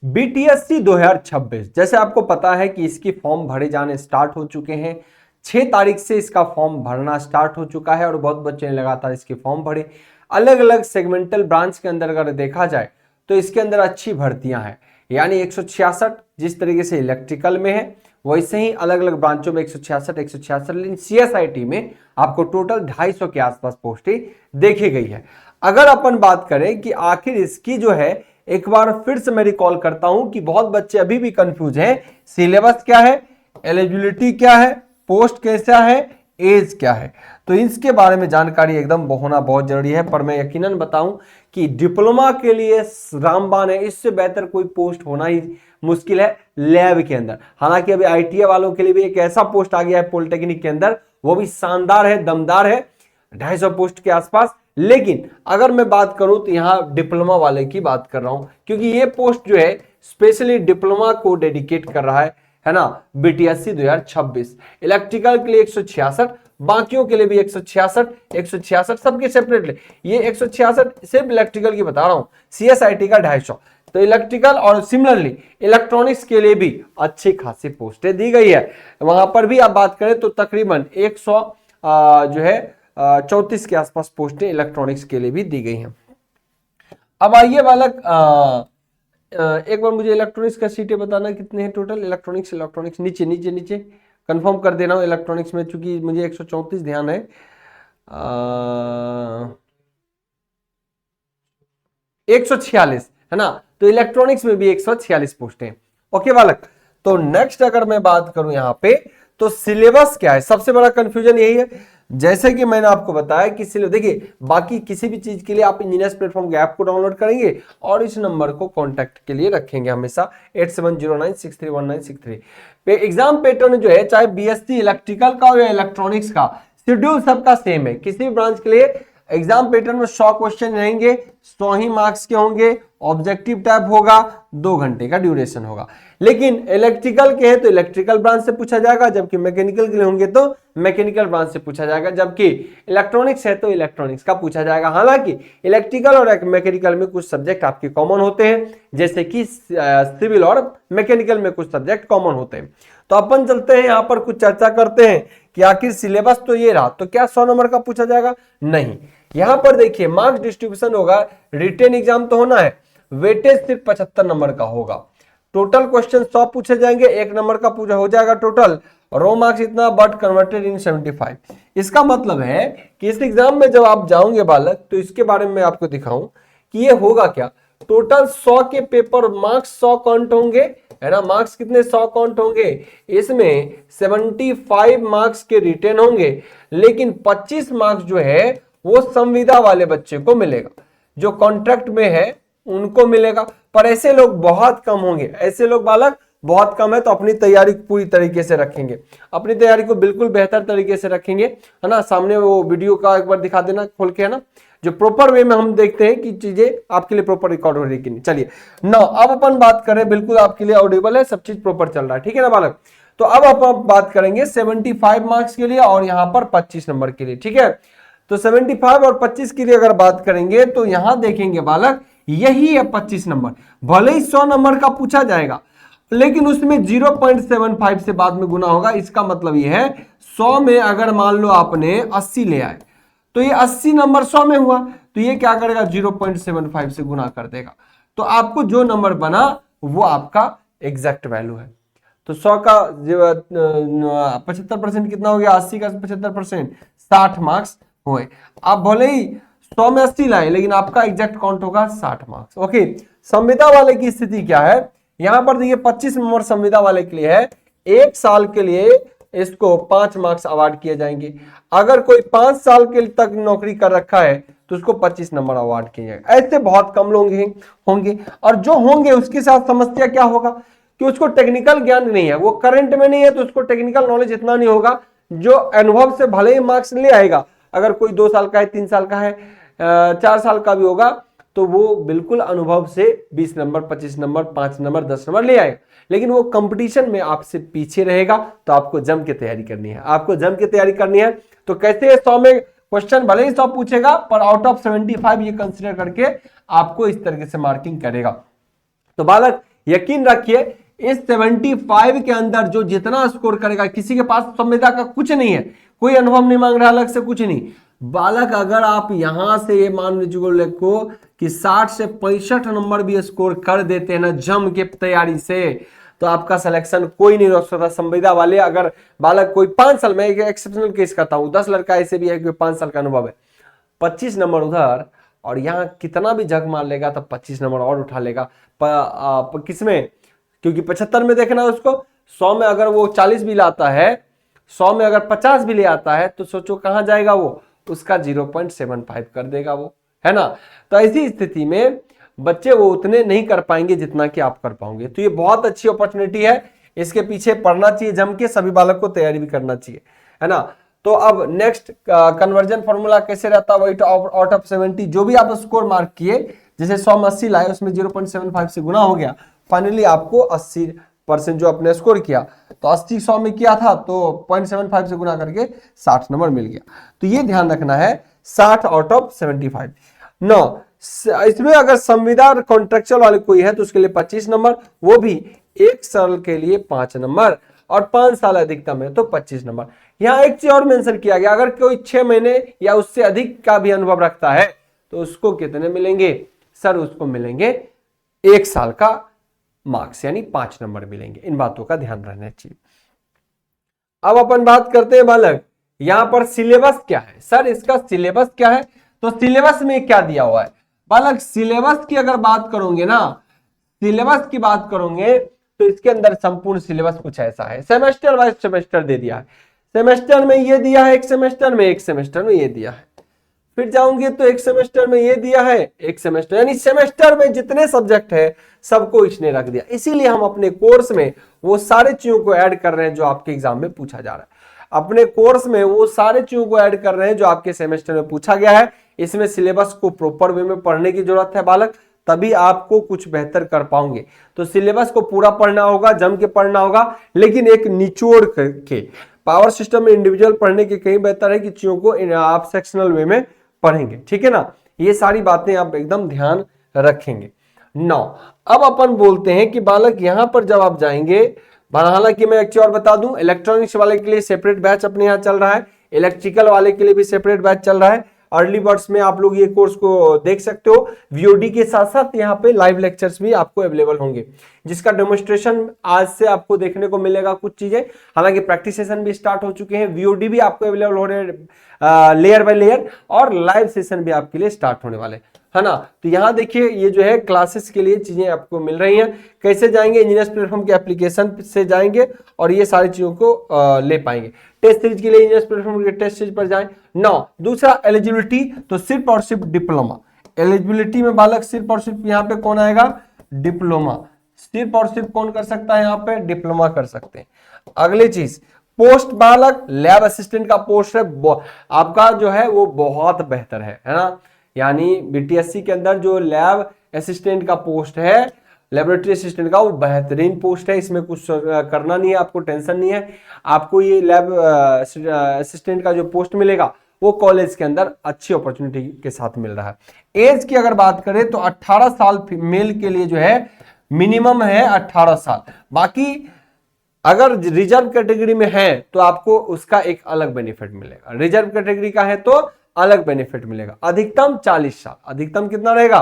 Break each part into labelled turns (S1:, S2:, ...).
S1: BTSC 2026, जैसे आपको पता है कि इसकी फॉर्म भरे जाने स्टार्ट हो चुके हैं। 6 तारीख से इसका फॉर्म भरना स्टार्ट हो चुका है और बहुत बच्चे ने लगातार इसके फॉर्म भरे। अलग अलग सेगमेंटल ब्रांच के अंदर अगर देखा जाए तो इसके अंदर अच्छी भर्तियां हैं, यानी 166 जिस तरीके से इलेक्ट्रिकल में है वैसे ही अलग अलग ब्रांचों में 166, लेकिन सीएसआईटी में आपको टोटल 250 के आसपास पोस्टें देखी गई है। अगर अपन बात करें कि आखिर इसकी जो है, एक बार फिर से मैं रिकॉल करता हूं कि बहुत बच्चे अभी भी कंफ्यूज हैं, सिलेबस क्या है, एलिजिबिलिटी क्या है, पोस्ट कैसा है, एज क्या है, तो इसके बारे में जानकारी एकदम होना बहुत जरूरी है। पर मैं यकीनन बताऊं कि डिप्लोमा के लिए रामबाण है, इससे बेहतर कोई पोस्ट होना ही मुश्किल है लैब के अंदर। हालांकि अभी आईटीआई वालों के लिए भी एक ऐसा पोस्ट आ गया है पॉलिटेक्निक के अंदर, वो भी शानदार है, दमदार है, 250 पोस्ट के आसपास। लेकिन अगर मैं बात करूं तो यहां डिप्लोमा वाले की बात कर रहा हूं, क्योंकि ये पोस्ट जो है स्पेशली डिप्लोमा को डेडिकेट कर रहा है ना। बीटीएससी 2026 इलेक्ट्रिकल के लिए 166, बाकियों के लिए भी 166 सबके सेपरेटली। ये 166 सिर्फ इलेक्ट्रिकल की बता रहा हूं, सीएसआईटी का 250। तो इलेक्ट्रिकल और सिमिलरली इलेक्ट्रॉनिक्स के लिए भी अच्छी खासी पोस्टें दी गई है। वहां पर भी आप बात करें तो तकरीबन 100 जो है 34 के आसपास पोस्टें इलेक्ट्रॉनिक्स के लिए भी दी गई हैं। अब आइए बालक, एक बार मुझे इलेक्ट्रॉनिक्स का सीटें बताना कितने हैं टोटल। इलेक्ट्रॉनिक्स नीचे नीचे नीचे कंफर्म कर देना हूं इलेक्ट्रॉनिक्स में, चूंकि मुझे 134 ध्यान है। 146 है ना, तो इलेक्ट्रॉनिक्स में भी 146 पोस्टें। ओके बालक, तो नेक्स्ट अगर मैं बात करूं यहां पे तो सिलेबस क्या है, सबसे बड़ा कंफ्यूजन यही है। जैसे कि मैंने आपको बताया कि सिलेबस देखिए, बाकी किसी भी चीज के लिए आप इंजीनियर्स प्लेटफॉर्म के ऐप को डाउनलोड करेंगे और इस नंबर को कांटेक्ट के लिए रखेंगे हमेशा 8709631963 पे। एग्जाम पैटर्न जो है चाहे बीएससी इलेक्ट्रिकल का हो या इलेक्ट्रॉनिक्स का, शेड्यूल सबका सेम है। किसी भी ब्रांच के लिए एग्जाम पैटर्न में 100 क्वेश्चन रहेंगे, 100 ही मार्क्स के होंगे, ऑब्जेक्टिव टाइप होगा, 2 घंटे का ड्यूरेशन होगा। लेकिन इलेक्ट्रिकल के हैं तो इलेक्ट्रिकल ब्रांच से पूछा जाएगा, जबकि मैकेनिकल के लिए होंगे तो मैकेनिकल ब्रांच से पूछा जाएगा, जबकि इलेक्ट्रॉनिक्स है तो इलेक्ट्रॉनिक्स का पूछा जाएगा। हालांकि इलेक्ट्रिकल और मैकेनिकल में कुछ सब्जेक्ट आपके कॉमन होते हैं, जैसे कि सिविल और मैकेनिकल में कुछ सब्जेक्ट कॉमन होते हैं। तो अपन चलते हैं यहां पर कुछ चर्चा करते हैं कि आखिर सिलेबस तो ये रहा, तो क्या 100 नंबर का पूछा जाएगा? नहीं। यहां पर देखिए मार्क्स डिस्ट्रीब्यूशन होगा, रिटेन एग्जाम तो होना है, वेटेज सिर्फ 75 नंबर का होगा। टोटल क्वेश्चन 100 पूछे जाएंगे, 1 नंबर का पूछा हो जाएगा टोटल, रो मार्क्स इतना बट कन्वर्टेड इन 75। इसका मतलब है कि इस एग्जाम में जब आप जाओगे बालक तो इसके बारे में आपको दिखाऊं कि ये होगा क्या। टोटल 100 के पेपर मार्क्स 100 काउंट होंगे, है ना। मार्क्स कितने? 100 काउंट होंगे, इसमें 75 मार्क्स के रिटेन होंगे, लेकिन 25 मार्क्स जो है वो संविदा वाले बच्चे को मिलेगा, जो कॉन्ट्रैक्ट में है उनको मिलेगा। पर ऐसे लोग बहुत कम होंगे, ऐसे लोग बालक बहुत कम है। तो अपनी तैयारी पूरी तरीके से रखेंगे, अपनी तैयारी को बिल्कुल बेहतर तरीके से रखेंगे, है ना। सामने वो वीडियो का एक बार दिखा देना खोल के, है ना, जो प्रॉपर वे में हम देखते हैं कि चीजें आपके लिए प्रॉपर रिकॉर्ड हो रही कि नहीं। चलिए ना, अब अपन बात करें, बिल्कुल आपके लिए ऑडिबल है, सब चीज प्रॉपर चल रहा है, ठीक है ना बालक। तो अब अपन बात करेंगे 75 मार्क्स के लिए और यहां पर 25 नंबर के लिए, ठीक है। तो 75 और 25 के लिए अगर बात करेंगे तो यहां देखेंगे बालक, यही है 25 नंबर। भले ही 100 नंबर का पूछा जाएगा, लेकिन उसमें 0.75 से बाद में गुना होगा। इसका मतलब यह है 100 में अगर मान लो आपने 80 ले आए तो ये 80 नंबर 100 में हुआ, तो ये क्या करेगा? 0.75 से गुना कर देगा, तो आपको जो नंबर बना वो आपका एग्जैक्ट वैल्यू है। तो 100 का 75% कितना हो गया? 80 का 75% 60 मार्क्स हुए। आप भले ही 100 में 80 लाए, लेकिन आपका एग्जैक्ट काउंट होगा 60 मार्क्स। ओके, संविदा वाले की स्थिति क्या है? यहां पर देखिए 25 नंबर संविदा वाले के लिए है, 1 साल के लिए इसको 5 मार्क्स अवार्ड किए जाएंगे। अगर कोई 5 साल के तक नौकरी कर रखा है तो उसको 25 नंबर अवार्ड किए जाएंगे। ऐसे बहुत कम लोग होंगे, और जो होंगे उसके साथ समस्या क्या होगा कि उसको टेक्निकल ज्ञान नहीं है, वो करंट में नहीं है, तो उसको टेक्निकल नॉलेज इतना नहीं होगा। जो अनुभव से भले ही मार्क्स ले आएगा, अगर कोई 2 साल का है, 3 साल का है, 4 साल का भी होगा, तो वो बिल्कुल अनुभव से 20 नंबर, 25 नंबर, 5 नंबर, 10 नंबर ले आएगा। लेकिन वो कंपटीशन में आपसे पीछे रहेगा, तो आपको जम के तैयारी करनी है, आपको जम के तैयारी करनी है। तो कैसे 100 में क्वेश्चन भले ही 100 पूछेगा, पर आउट ऑफ 75 ये कंसिडर करके आपको इस तरीके से मार्किंग करेगा। तो बालक यकीन रखिए इस 75 के अंदर जो जितना स्कोर करेगा, किसी के पास संविदा का कुछ नहीं है, कोई अनुभव नहीं मांग रहा अलग से, कुछ नहीं। बालक अगर आप यहां से ये मान लीजिए को कि 60 से 65 नंबर भी स्कोर कर देते हैं ना जम के तैयारी से, तो आपका सिलेक्शन कोई नहीं रोक सकता। संविदा वाले अगर बालक कोई 5 साल में, एक एक्सेप्शनल केस करता हूं, 10 लड़का ऐसे भी है कि 5 साल का अनुभव है, 25 नंबर उधर और यहाँ कितना भी जग मार लेगा तो 25 नंबर और उठा लेगा किसमें, क्योंकि 75 में देखना है उसको, 100 में अगर वो 40 भी लाता है, 100 में अगर 50 भी ले आता है तो सोचो कहां जाएगा वो, उसका 0.75 कर देगा वो, है ना। तो ऐसी स्थिति में बच्चे वो उतने नहीं कर पाएंगे जितना कि आप कर पाओगे। तो ये बहुत अच्छी अपॉर्चुनिटी है, इसके पीछे पढ़ना चाहिए जम के, सभी बालक को तैयारी भी करना चाहिए, है ना। तो अब नेक्स्ट कन्वर्जन फॉर्मूला कैसे रहता है, वही आउट ऑफ 70 जो भी आप स्कोर मार्क किए, जैसे 100 में 80 लाए, उसमें 0.75 से गुना हो गया, फाइनली आपको 80% जो आपने स्कोर किया, तो 80 100 में किया था तो 0.75 से गुना करके 60 नंबर मिल गया। तो ये ध्यान रखना है 60 आउट ऑफ 75। नो, इसमें अगर संविदा कॉन्ट्रेक्चुअल वाले कोई है तो उसके लिए 25 नंबर, वो भी 1 साल के लिए 5 नंबर, और 5 साल अधिकतम है तो 25 नंबर। यहां एक चीज और मेंशन किया गया, अगर कोई 6 महीने या उससे अधिक का भी अनुभव रखता है तो उसको कितने मिलेंगे सर, उसको मिलेंगे 1 साल का मार्क्स, यानी 5 नंबर मिलेंगे। इन बातों का ध्यान रहना चाहिए। अब अपन बात करते हैं बालक, यहां पर सिलेबस क्या है सर, इसका सिलेबस क्या है, तो सिलेबस में क्या दिया हुआ है बालक, सिलेबस की अगर बात करोगे ना, सिलेबस की बात करोगे तो इसके अंदर संपूर्ण सिलेबस कुछ ऐसा है, सेमेस्टर वाइज सेमेस्टर दे दिया है, सेमेस्टर में ये दिया है, एक सेमेस्टर में ये दिया है, फिर जाऊंगे तो एक सेमेस्टर में ये दिया है, एक सेमेस्टर, यानी सेमेस्टर में जितने सब्जेक्ट है सबको इसने रख दिया। इसीलिए हम अपने कोर्स में वो सारे चीजों को ऐड कर रहे हैं जो आपके एग्जाम में पूछा जा रहा है, अपने कोर्स में वो सारे चीजों को ऐड कर रहे हैं जो आपके सेमेस्टर में पूछा गया है। इसमें सिलेबस को प्रॉपर वे में पढ़ने की जरूरत है बालक, तभी आपको कुछ बेहतर कर पाओगे। तो सिलेबस को पूरा पढ़ना होगा, जम के पढ़ना होगा, लेकिन एक निचोड़ के। पावर सिस्टम में इंडिविजुअल पढ़ने के कहीं बेहतर है कि चीजों को आप सेक्शनल वे में पढ़ेंगे, ठीक है ना। ये सारी बातें आप एकदम ध्यान रखेंगे। नौ, अब अपन बोलते हैं कि बालक यहां पर जब आप जाएंगे, हालांकि मैं एक चीज और बता दूं, इलेक्ट्रॉनिक्स वाले के लिए सेपरेट बैच अपने यहाँ चल रहा है, इलेक्ट्रिकल वाले के लिए भी सेपरेट बैच चल रहा है। अर्ली बर्ड्स में आप लोग ये कोर्स को देख सकते हो, वीओडी के साथ साथ यहाँ पे लाइव लेक्चर्स भी आपको अवेलेबल होंगे, जिसका डेमोन्स्ट्रेशन आज से आपको देखने को मिलेगा कुछ चीजें। हालांकि प्रैक्टिस सेशन भी स्टार्ट हो चुके हैं, वीओडी भी आपको अवेलेबल हो रहे हैं लेयर बाय लेयर, और लाइव सेशन भी आपके लिए स्टार्ट होने वाले, है ना। तो यहाँ देखिए ये जो है क्लासेस के लिए चीजें आपको मिल रही हैं। कैसे जाएंगे, इंजीनियर्स प्लेटफॉर्म के एप्लीकेशन से जाएंगे और ये सारी चीजों को ले पाएंगे। टेस्ट सीरीज के लिए इंजीनियर्स प्लेटफॉर्म के टेस्ट सीरीज पर जाएं। नौ, दूसरा एलिजिबिलिटी, तो सिर्फ और सिर्फ डिप्लोमा। एलिजिबिलिटी में बालक सिर्फ और सिर्फ यहाँ पे कौन आएगा, डिप्लोमा। सिर्फ और सिर्फ कौन कर सकता है, यहाँ पे डिप्लोमा कर सकते हैं। अगली चीज, पोस्ट बालक लैब असिस्टेंट का पोस्ट है आपका जो है वो बहुत बेहतर है ना। यानी बीटीएससी के अंदर जो लैब असिस्टेंट का पोस्ट है, लेबोरेटरी असिस्टेंट का, वो बेहतरीन पोस्ट है, इसमें कुछ करना नहीं है, आपको टेंशन नहीं है। आपको ये लैब असिस्टेंट का जो पोस्ट मिलेगा वो कॉलेज के अंदर अच्छी अपॉर्चुनिटी के साथ मिल रहा है। एज की अगर बात करें तो 18 साल मेल के लिए जो है मिनिमम है 18 साल। बाकी अगर रिजर्व कैटेगरी में है तो आपको उसका एक अलग बेनिफिट मिलेगा, रिजर्व कैटेगरी का है तो अलग बेनिफिट मिलेगा। अधिकतम 40 साल, अधिकतम कितना रहेगा,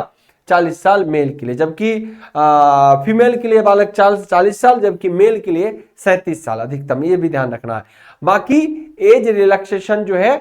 S1: 40 साल मेल के लिए, जबकि फीमेल के लिए बालक 40 साल, जबकि मेल के लिए 37 साल अधिकतम, ये भी ध्यान रखना है। बाकी एज रिलैक्सेशन जो है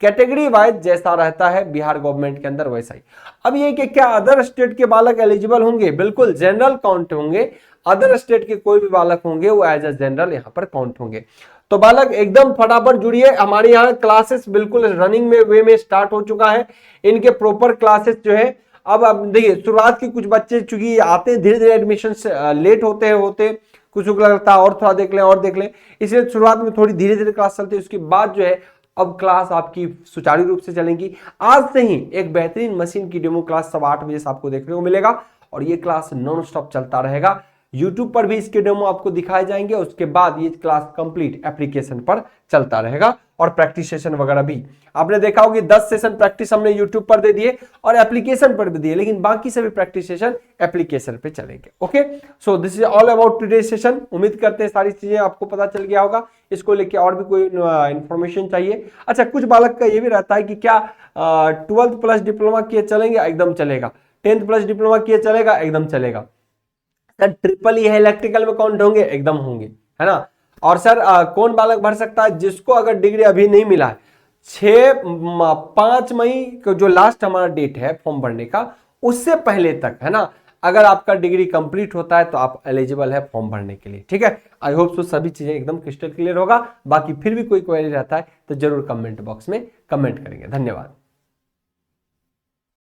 S1: कैटेगरी वाइज जैसा रहता है बिहार गवर्नमेंट के अंदर वैसा ही। अब ये कि क्या अदर स्टेट के बालक एलिजिबल होंगे, बिल्कुल जनरल काउंट होंगे, अदर स्टेट के कोई भी बालक होंगे वो एज ए जनरल यहाँ पर काउंट होंगे। तो बालक एकदम फटाफट जुड़िए, हमारे यहाँ क्लासेस बिल्कुल रनिंग में वे में स्टार्ट हो चुका है। इनके प्रॉपर क्लासेस जो है अब देखिए, शुरुआत के कुछ बच्चे चूंकि आते हैं धीरे धीरे एडमिशन लेट होते कुछ लगता है और थोड़ा देख लें, इसलिए शुरुआत में थोड़ी धीरे धीरे क्लास चलती है। उसके बाद जो है अब क्लास आपकी सुचारू रूप से चलेंगी। आज से ही एक बेहतरीन मशीन की डेमो क्लास 8:15 बजे से आपको देखने को मिलेगा और ये क्लास नॉन स्टॉप चलता रहेगा। YouTube पर भी इसके डेमो आपको दिखाए जाएंगे, उसके बाद ये क्लास कंप्लीट एप्लीकेशन पर चलता रहेगा और प्रैक्टिस सेशन वगैरह भी। आपने देखा होगा 10 सेशन प्रैक्टिस हमने यूट्यूब पर दे दिए और एप्लीकेशन पर भी दिए, लेकिन बाकी सभी प्रैक्टिस सेशन एप्लीकेशन पे चलेंगे। Okay, so this is all about today session. उम्मीद करते हैं सारी चीजें आपको पता चल गया होगा। इसको लेके और भी कोई इंफॉर्मेशन चाहिए? अच्छा, कुछ बालक का ये भी रहता है कि क्या 12th प्लस डिप्लोमा किए चलेंगे? एकदम चलेगा। 10th प्लस डिप्लोमा किए चलेगा? एकदम चलेगा। सर ट्रिपल ई है इलेक्ट्रिकल में काउंट होंगे? एकदम होंगे, है ना। और सर कौन बालक भर सकता है? जिसको अगर डिग्री अभी नहीं मिला है, 5 मई को जो लास्ट हमारा डेट है फॉर्म भरने का, उससे पहले तक, है ना, अगर आपका डिग्री कंप्लीट होता है तो आप एलिजिबल है फॉर्म भरने के लिए। ठीक है, आई होप सो सभी चीजें एकदम क्रिस्टल क्लियर होगा। बाकी फिर भी कोई क्वेरी रहता है तो जरूर कमेंट बॉक्स में कमेंट करेंगे। धन्यवाद।